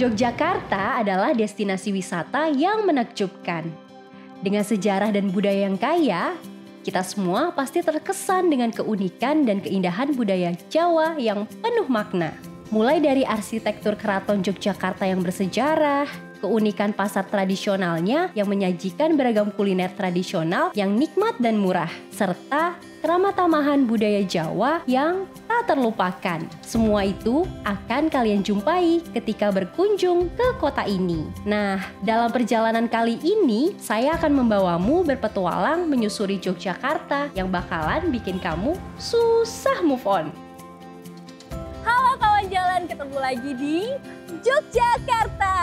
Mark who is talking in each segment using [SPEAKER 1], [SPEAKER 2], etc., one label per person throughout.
[SPEAKER 1] Yogyakarta adalah destinasi wisata yang menakjubkan. Dengan sejarah dan budaya yang kaya, kita semua pasti terkesan dengan keunikan dan keindahan budaya Jawa yang penuh makna. Mulai dari arsitektur keraton Yogyakarta yang bersejarah, keunikan pasar tradisionalnya yang menyajikan beragam kuliner tradisional yang nikmat dan murah, serta keramah tamahan budaya Jawa yang tak terlupakan. Semua itu akan kalian jumpai ketika berkunjung ke kota ini. Nah, dalam perjalanan kali ini, saya akan membawamu berpetualang menyusuri Yogyakarta yang bakalan bikin kamu susah move on.
[SPEAKER 2] Halo kawan jalan, ketemu lagi di Yogyakarta.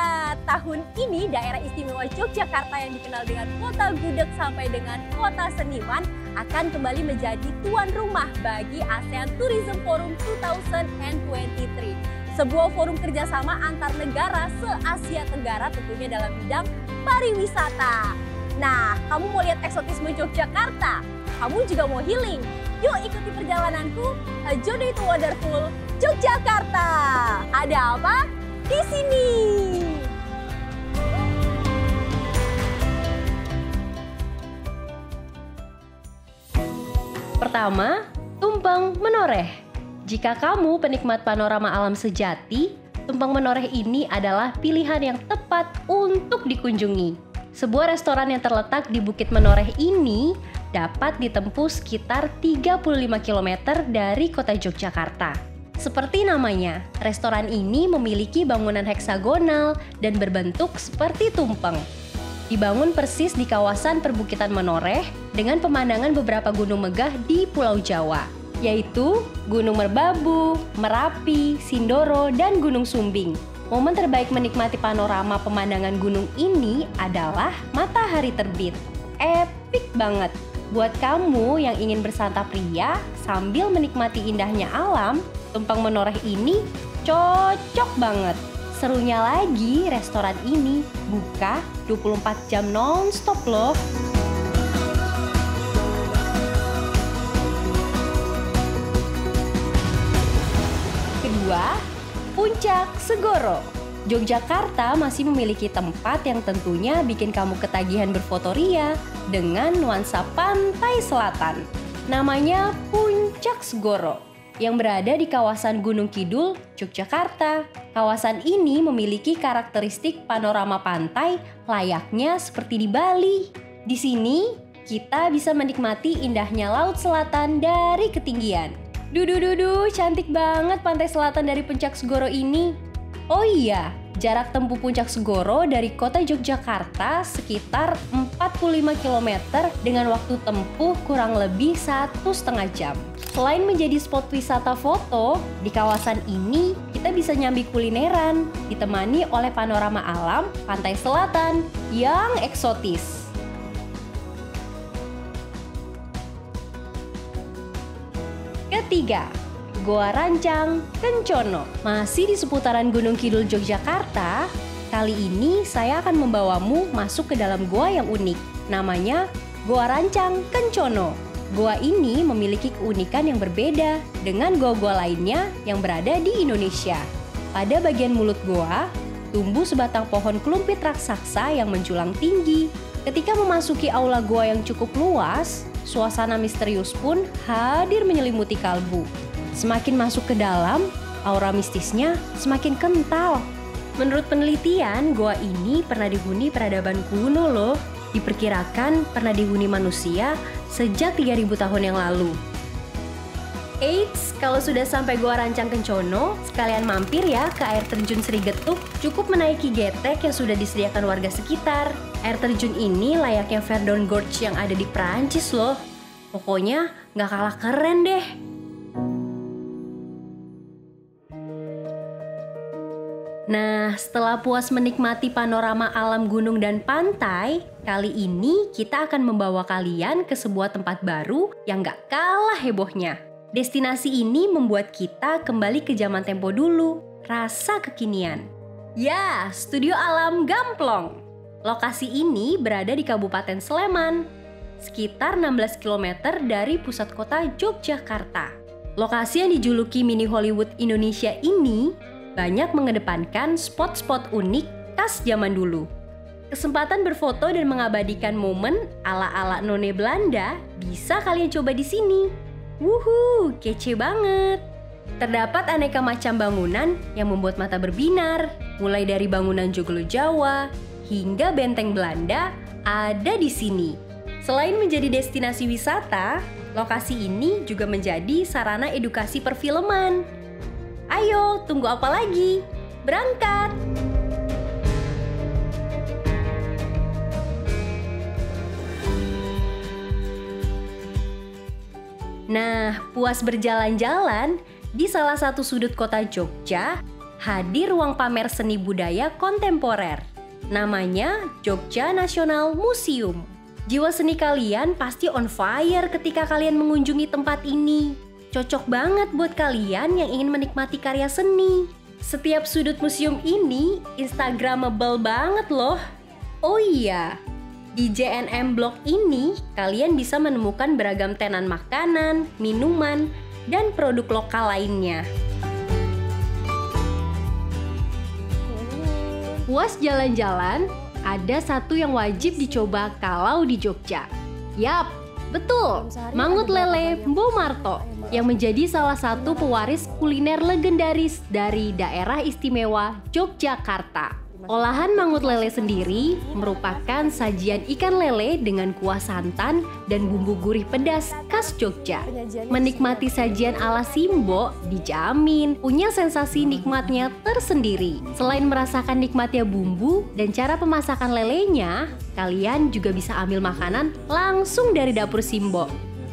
[SPEAKER 2] Tahun ini daerah istimewa Yogyakarta yang dikenal dengan kota gudeg sampai dengan kota seniman akan kembali menjadi tuan rumah bagi ASEAN Tourism Forum 2023. Sebuah forum kerjasama antar negara se-Asia Tenggara tentunya dalam bidang pariwisata. Nah, kamu mau lihat eksotisme Yogyakarta? Kamu juga mau healing? Yuk ikuti perjalananku, A Journey to Wonderful Yogyakarta. Ada apa? Di sini.
[SPEAKER 1] Pertama, Tumpeng Menoreh. Jika kamu penikmat panorama alam sejati, Tumpeng Menoreh ini adalah pilihan yang tepat untuk dikunjungi. Sebuah restoran yang terletak di Bukit Menoreh ini dapat ditempuh sekitar 35 km dari kota Yogyakarta. Seperti namanya, restoran ini memiliki bangunan heksagonal dan berbentuk seperti tumpeng. Dibangun persis di kawasan perbukitan Menoreh dengan pemandangan beberapa gunung megah di Pulau Jawa, yaitu Gunung Merbabu, Merapi, Sindoro, dan Gunung Sumbing. Momen terbaik menikmati panorama pemandangan gunung ini adalah matahari terbit. Epic banget! Buat kamu yang ingin bersantap ria sambil menikmati indahnya alam, Tumpeng Menoreh ini cocok banget. Serunya lagi, restoran ini buka 24 jam non-stop loh. Kedua, Puncak Segoro. Yogyakarta masih memiliki tempat yang tentunya bikin kamu ketagihan berfoto ria dengan nuansa pantai selatan. Namanya Puncak Segoro, yang berada di kawasan Gunung Kidul, Yogyakarta. Kawasan ini memiliki karakteristik panorama pantai layaknya seperti di Bali. Di sini, kita bisa menikmati indahnya laut selatan dari ketinggian. Dudu, cantik banget pantai selatan dari Puncak Segoro ini. Oh iya, jarak tempuh Puncak Segoro dari kota Yogyakarta sekitar 45 km dengan waktu tempuh kurang lebih 1,5 jam. Selain menjadi spot wisata foto, di kawasan ini kita bisa nyambi kulineran, ditemani oleh panorama alam pantai selatan yang eksotis. Ketiga, Goa Rancang Kencono. Masih di seputaran Gunung Kidul Yogyakarta, kali ini saya akan membawamu masuk ke dalam goa yang unik. Namanya Goa Rancang Kencono. Goa ini memiliki keunikan yang berbeda dengan goa-goa lainnya yang berada di Indonesia. Pada bagian mulut goa, tumbuh sebatang pohon klumpit raksasa yang menjulang tinggi. Ketika memasuki aula goa yang cukup luas, suasana misterius pun hadir menyelimuti kalbu. Semakin masuk ke dalam, aura mistisnya semakin kental. Menurut penelitian, goa ini pernah dihuni peradaban kuno loh. Diperkirakan pernah dihuni manusia sejak 3000 tahun yang lalu. Eits, kalau sudah sampai Goa Rancang Kencono, sekalian mampir ya ke air terjun Sri Getuk. Cukup menaiki getek yang sudah disediakan warga sekitar. Air terjun ini layaknya Verdon Gorge yang ada di Prancis loh. Pokoknya nggak kalah keren deh. Nah, setelah puas menikmati panorama alam gunung dan pantai, kali ini kita akan membawa kalian ke sebuah tempat baru yang gak kalah hebohnya. Destinasi ini membuat kita kembali ke zaman tempo dulu, rasa kekinian. Ya, Studio Alam Gamplong. Lokasi ini berada di Kabupaten Sleman, sekitar 16 km dari pusat kota Yogyakarta. Lokasi yang dijuluki Mini Hollywood Indonesia ini banyak mengedepankan spot-spot unik khas zaman dulu. Kesempatan berfoto dan mengabadikan momen ala-ala none Belanda bisa kalian coba di sini. Wuhu, kece banget! Terdapat aneka macam bangunan yang membuat mata berbinar, mulai dari bangunan joglo Jawa hingga benteng Belanda ada di sini. Selain menjadi destinasi wisata, lokasi ini juga menjadi sarana edukasi perfilman. Ayo, tunggu apa lagi? Berangkat! Nah, puas berjalan-jalan, di salah satu sudut kota Jogja, hadir ruang pamer seni budaya kontemporer. Namanya Jogja National Museum. Jiwa seni kalian pasti on fire ketika kalian mengunjungi tempat ini. Cocok banget buat kalian yang ingin menikmati karya seni. Setiap sudut museum ini instagramable banget loh. Oh iya, di JNM Blok ini, kalian bisa menemukan beragam tenan makanan, minuman, dan produk lokal lainnya. Puas jalan-jalan, ada satu yang wajib dicoba kalau di Jogja. Yap, betul, mangut lele Mbo Marto yang menjadi salah satu pewaris kuliner legendaris dari daerah istimewa Yogyakarta. Olahan mangut lele sendiri merupakan sajian ikan lele dengan kuah santan dan bumbu gurih pedas khas Jogja. Menikmati sajian ala Simbo dijamin punya sensasi nikmatnya tersendiri. Selain merasakan nikmatnya bumbu dan cara pemasakan lelenya, kalian juga bisa ambil makanan langsung dari dapur Simbo.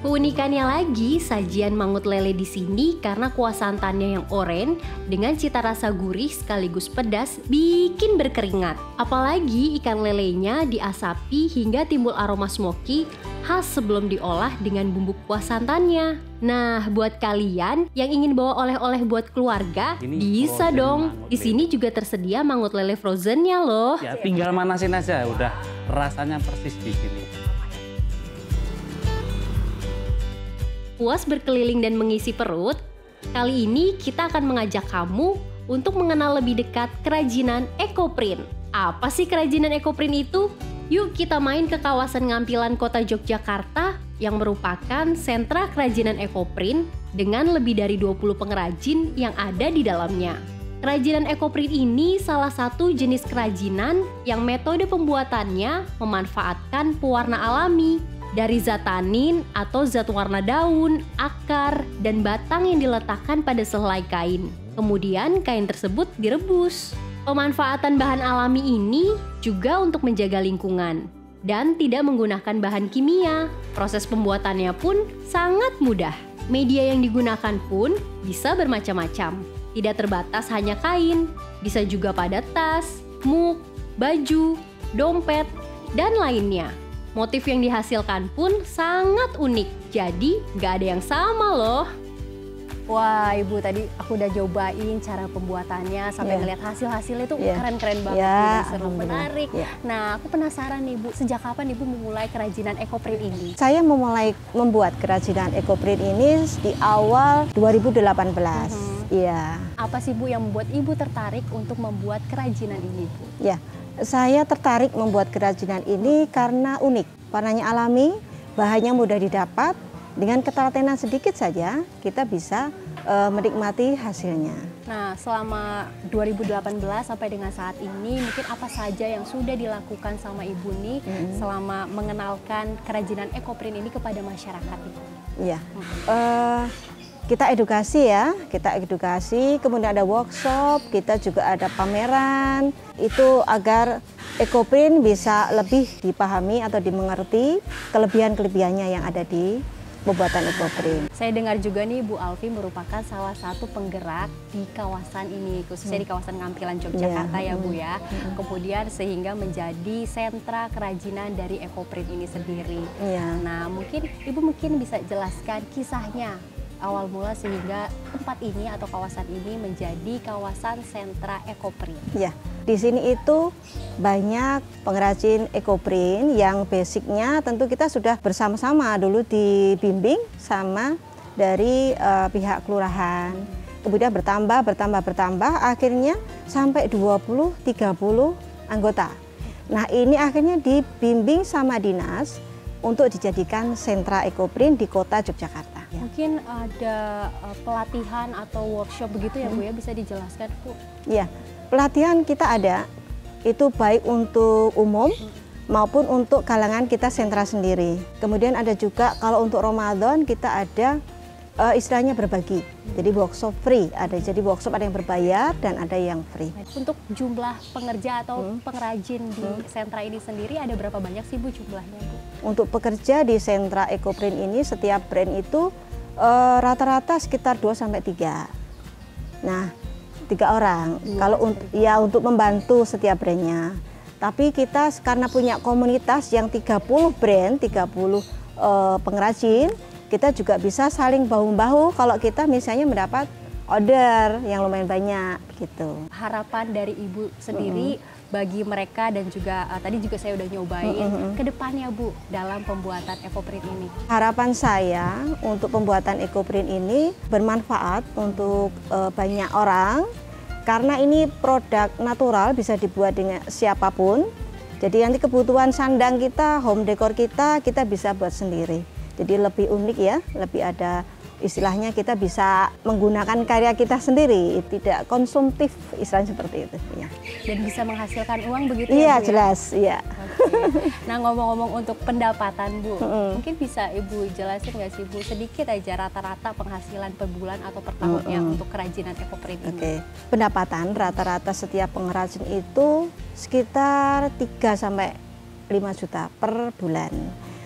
[SPEAKER 1] Keunikannya lagi, sajian mangut lele di sini karena kuah santannya yang oranye dengan cita rasa gurih sekaligus pedas bikin berkeringat. Apalagi ikan lelenya diasapi hingga timbul aroma smoky khas sebelum diolah dengan bumbu kuah santannya. Nah, buat kalian yang ingin bawa oleh-oleh buat keluarga, bisa dong. Di sini juga tersedia mangut lele frozennya loh.
[SPEAKER 3] Ya, tinggal manasin aja, udah rasanya persis di sini.
[SPEAKER 1] Puas berkeliling dan mengisi perut, kali ini kita akan mengajak kamu untuk mengenal lebih dekat kerajinan Ekoprint. Apa sih kerajinan Ekoprint itu? Yuk kita main ke kawasan Ngampilan Kota Yogyakarta yang merupakan sentra kerajinan Ekoprint dengan lebih dari 20 pengrajin yang ada di dalamnya. Kerajinan Ekoprint ini salah satu jenis kerajinan yang metode pembuatannya memanfaatkan pewarna alami dari zat tanin atau zat warna daun, akar, dan batang yang diletakkan pada sehelai kain. Kemudian kain tersebut direbus. Pemanfaatan bahan alami ini juga untuk menjaga lingkungan dan tidak menggunakan bahan kimia. Proses pembuatannya pun sangat mudah. Media yang digunakan pun bisa bermacam-macam. Tidak terbatas hanya kain, bisa juga pada tas, mug, baju, dompet, dan lainnya. Motif yang dihasilkan pun sangat unik, jadi nggak ada yang sama loh.
[SPEAKER 2] Wah, Ibu, tadi aku udah cobain cara pembuatannya sampai ngeliat hasil-hasilnya itu keren-keren banget, seru, menarik. Nah, aku penasaran nih, Bu, sejak kapan Ibu memulai kerajinan Ekoprint ini?
[SPEAKER 4] Saya memulai membuat kerajinan Ekoprint ini di awal 2018. Iya.
[SPEAKER 2] Apa sih, Bu, yang membuat Ibu tertarik untuk membuat kerajinan ini, Bu?
[SPEAKER 4] Ya, saya tertarik membuat kerajinan ini karena unik. Warnanya alami, bahannya mudah didapat. Dengan ketelatenan sedikit saja, kita bisa menikmati hasilnya.
[SPEAKER 2] Nah, selama 2018 sampai dengan saat ini, mungkin apa saja yang sudah dilakukan sama Ibu nih selama mengenalkan kerajinan Ekoprint ini kepada masyarakat?
[SPEAKER 4] Iya, kita edukasi ya, kemudian ada workshop, kita juga ada pameran, itu agar Ekoprint bisa lebih dipahami atau dimengerti kelebihan-kelebihannya yang ada di pembuatan Ekoprint.
[SPEAKER 2] Saya dengar juga nih Bu Alfi merupakan salah satu penggerak di kawasan ini, khususnya di kawasan Ngampilan Yogyakarta ya Bu ya. Kemudian sehingga menjadi sentra kerajinan dari Ekoprint ini sendiri. Nah, mungkin Ibu bisa jelaskan kisahnya awal mula sehingga tempat ini atau kawasan ini menjadi kawasan sentra Ekoprint.
[SPEAKER 4] Ya, di sini itu banyak pengrajin Ekoprint yang basicnya tentu kita sudah bersama-sama dulu dibimbing sama dari pihak kelurahan. kemudian bertambah, akhirnya sampai 20-30 anggota. Nah ini akhirnya dibimbing sama dinas untuk dijadikan sentra ekoprint di kota Yogyakarta.
[SPEAKER 1] Mungkin ada pelatihan atau workshop begitu ya Bu ya, bisa dijelaskan Bu?
[SPEAKER 4] Iya, pelatihan kita ada, itu baik untuk umum maupun untuk kalangan kita sentra sendiri. Kemudian ada juga kalau untuk Ramadan kita ada istilahnya berbagi, jadi workshop free, jadi workshop ada yang berbayar dan ada yang free.
[SPEAKER 1] Untuk jumlah pengerja atau pengrajin di sentra ini sendiri ada berapa banyak sih Bu jumlahnya Bu? Untuk
[SPEAKER 4] pekerja di sentra ekoprint ini setiap brand itu rata-rata sekitar 2-3. Nah 3 orang kalau untuk membantu setiap brandnya. Tapi kita karena punya komunitas yang 30 brand, 30 pengrajin, kita juga bisa saling bahu-bahu kalau kita misalnya mendapat order yang lumayan banyak gitu.
[SPEAKER 1] Harapan dari Ibu sendiri bagi mereka dan juga tadi juga saya udah nyobain ke depannya Bu dalam pembuatan ekoprint ini.
[SPEAKER 4] Harapan saya untuk pembuatan ekoprint ini bermanfaat untuk banyak orang karena ini produk natural, bisa dibuat dengan siapapun. Jadi nanti kebutuhan sandang kita, home decor kita bisa buat sendiri. Jadi lebih unik ya, lebih ada istilahnya kita bisa menggunakan karya kita sendiri, tidak konsumtif istilahnya seperti itu. Ya.
[SPEAKER 1] Dan bisa menghasilkan uang begitu
[SPEAKER 4] ya Bu? Iya jelas, iya.
[SPEAKER 1] Okay. Nah ngomong-ngomong untuk pendapatan Bu, mungkin bisa Ibu jelasin nggak sih Bu sedikit aja rata-rata penghasilan per bulan atau per tahunnya untuk kerajinan ekoprint ini?
[SPEAKER 4] Oke, pendapatan rata-rata setiap pengrajin itu sekitar 3-5 juta per bulan.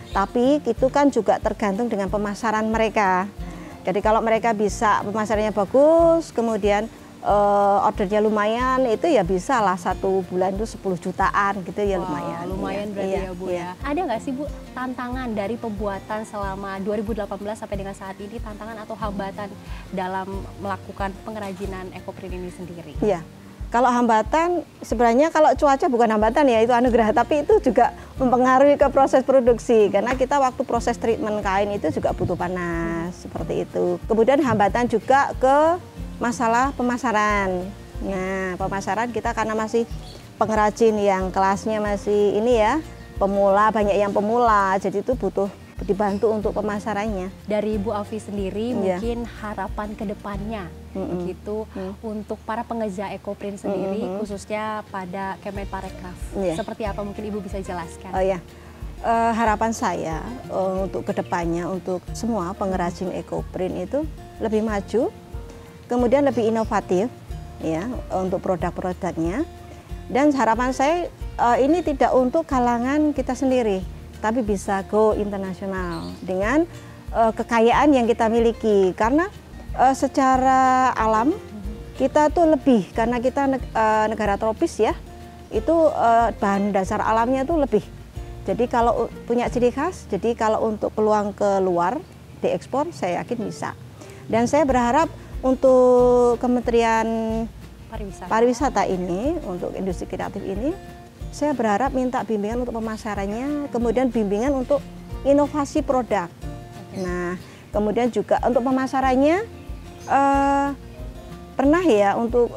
[SPEAKER 4] Tapi itu kan juga tergantung dengan pemasaran mereka. Jadi kalau mereka bisa pemasarannya bagus, kemudian ordernya lumayan, itu ya bisa lah 1 bulan itu 10 jutaan gitu ya. Lumayan.
[SPEAKER 1] Lumayan ya. Berarti ya Bu ya. Ada nggak sih Bu tantangan dari pembuatan selama 2018 sampai dengan saat ini, tantangan atau hambatan dalam melakukan pengrajinan ekoprint ini sendiri?
[SPEAKER 4] Iya. Kalau hambatan, sebenarnya kalau cuaca bukan hambatan ya, itu anugerah, tapi itu juga mempengaruhi ke proses produksi. Karena kita waktu proses treatment kain itu juga butuh panas, seperti itu. Kemudian hambatan juga ke masalah pemasaran. Nah, pemasaran kita karena masih pengrajin yang kelasnya masih ini ya, pemula, banyak yang pemula, jadi itu butuh dibantu untuk pemasarannya.
[SPEAKER 1] Dari Bu Afi sendiri mungkin harapan ke depannya begitu untuk para pengerja ekoprint sendiri khususnya pada Kemenparekraf. Seperti apa mungkin Ibu bisa jelaskan?
[SPEAKER 4] Oh ya. Harapan saya untuk ke depannya untuk semua pengrajin ekoprint itu lebih maju, kemudian lebih inovatif ya untuk produk-produknya. Dan harapan saya ini tidak untuk kalangan kita sendiri, tapi bisa go internasional dengan kekayaan yang kita miliki. Karena secara alam kita tuh lebih, karena kita negara tropis ya, itu bahan dasar alamnya tuh lebih. Jadi kalau punya ciri khas, jadi kalau untuk peluang ke luar diekspor saya yakin bisa. Dan saya berharap untuk Kementerian Pariwisata ini, untuk industri kreatif ini, saya berharap minta bimbingan untuk pemasarannya, kemudian bimbingan untuk inovasi produk. Nah, kemudian juga untuk pemasarannya, pernah ya untuk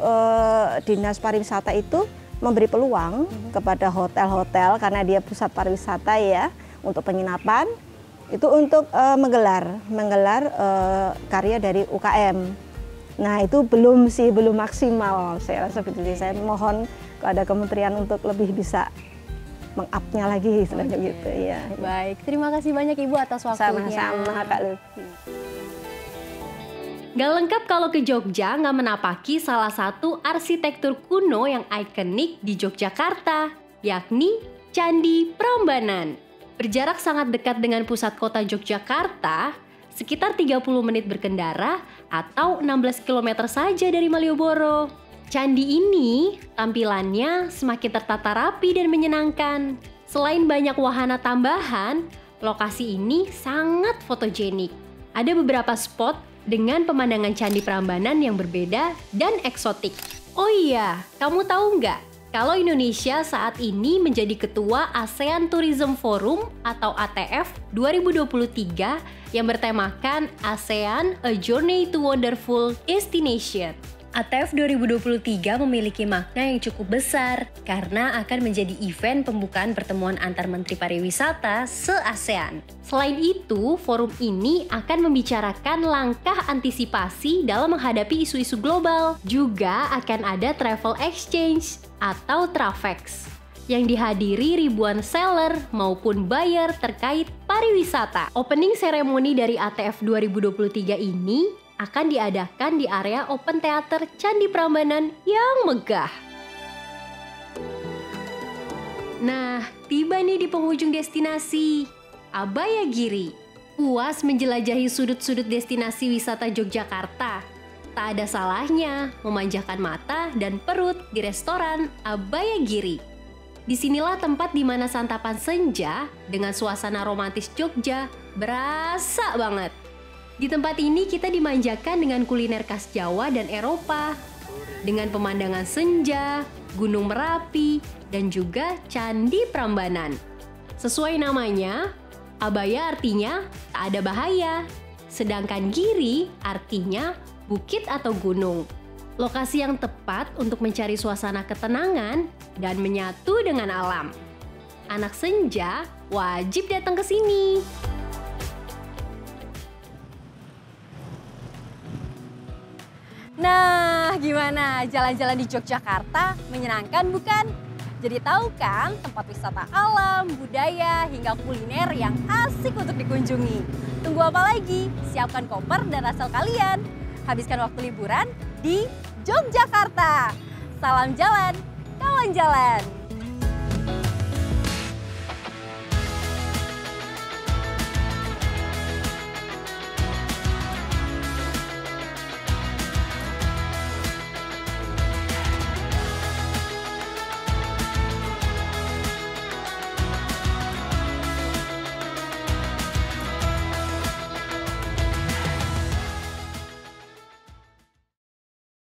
[SPEAKER 4] Dinas Pariwisata itu memberi peluang kepada hotel-hotel, karena dia pusat pariwisata ya, untuk penginapan, itu untuk menggelar karya dari UKM. Nah, itu belum maksimal, saya rasa begitu. Saya mohon ada kementerian untuk lebih bisa meng-up-nya lagi istilahnya gitu ya.
[SPEAKER 1] Baik, terima kasih banyak Ibu atas waktunya.
[SPEAKER 4] Sama-sama Kak Lucy.
[SPEAKER 1] Gak lengkap kalau ke Jogja nggak menapaki salah satu arsitektur kuno yang ikonik di Yogyakarta, yakni Candi Prambanan. Berjarak sangat dekat dengan pusat kota Yogyakarta, sekitar 30 menit berkendara atau 16 km saja dari Malioboro. Candi ini tampilannya semakin tertata rapi dan menyenangkan. Selain banyak wahana tambahan, lokasi ini sangat fotogenik. Ada beberapa spot dengan pemandangan Candi Prambanan yang berbeda dan eksotik. Oh iya, kamu tahu nggak? Kalau Indonesia saat ini menjadi ketua ASEAN Tourism Forum atau ATF 2023 yang bertemakan ASEAN A Journey to Wonderful Destination. ATF 2023 memiliki makna yang cukup besar karena akan menjadi event pembukaan pertemuan antar menteri pariwisata se-ASEAN. Selain itu, forum ini akan membicarakan langkah antisipasi dalam menghadapi isu-isu global. Juga akan ada travel exchange atau TRAVEX yang dihadiri ribuan seller maupun buyer terkait pariwisata. Opening ceremony dari ATF 2023 ini akan diadakan di area Open Theater Candi Prambanan yang megah. Nah, tiba nih di penghujung destinasi, Abayagiri. Puas menjelajahi sudut-sudut destinasi wisata Yogyakarta, tak ada salahnya memanjakan mata dan perut di restoran Abayagiri. Disinilah tempat di mana santapan senja dengan suasana romantis Jogja berasa banget. Di tempat ini kita dimanjakan dengan kuliner khas Jawa dan Eropa, dengan pemandangan senja, Gunung Merapi, dan juga Candi Prambanan. Sesuai namanya, Abaya artinya tak ada bahaya, sedangkan Giri artinya bukit atau gunung. Lokasi yang tepat untuk mencari suasana ketenangan dan menyatu dengan alam. Anak senja wajib datang ke sini.
[SPEAKER 2] Nah, gimana? Jalan-jalan di Yogyakarta menyenangkan bukan? Jadi tahu kan tempat wisata alam, budaya, hingga kuliner yang asik untuk dikunjungi. Tunggu apa lagi? Siapkan koper dan ransel kalian. Habiskan waktu liburan di Yogyakarta. Salam jalan, kawan jalan.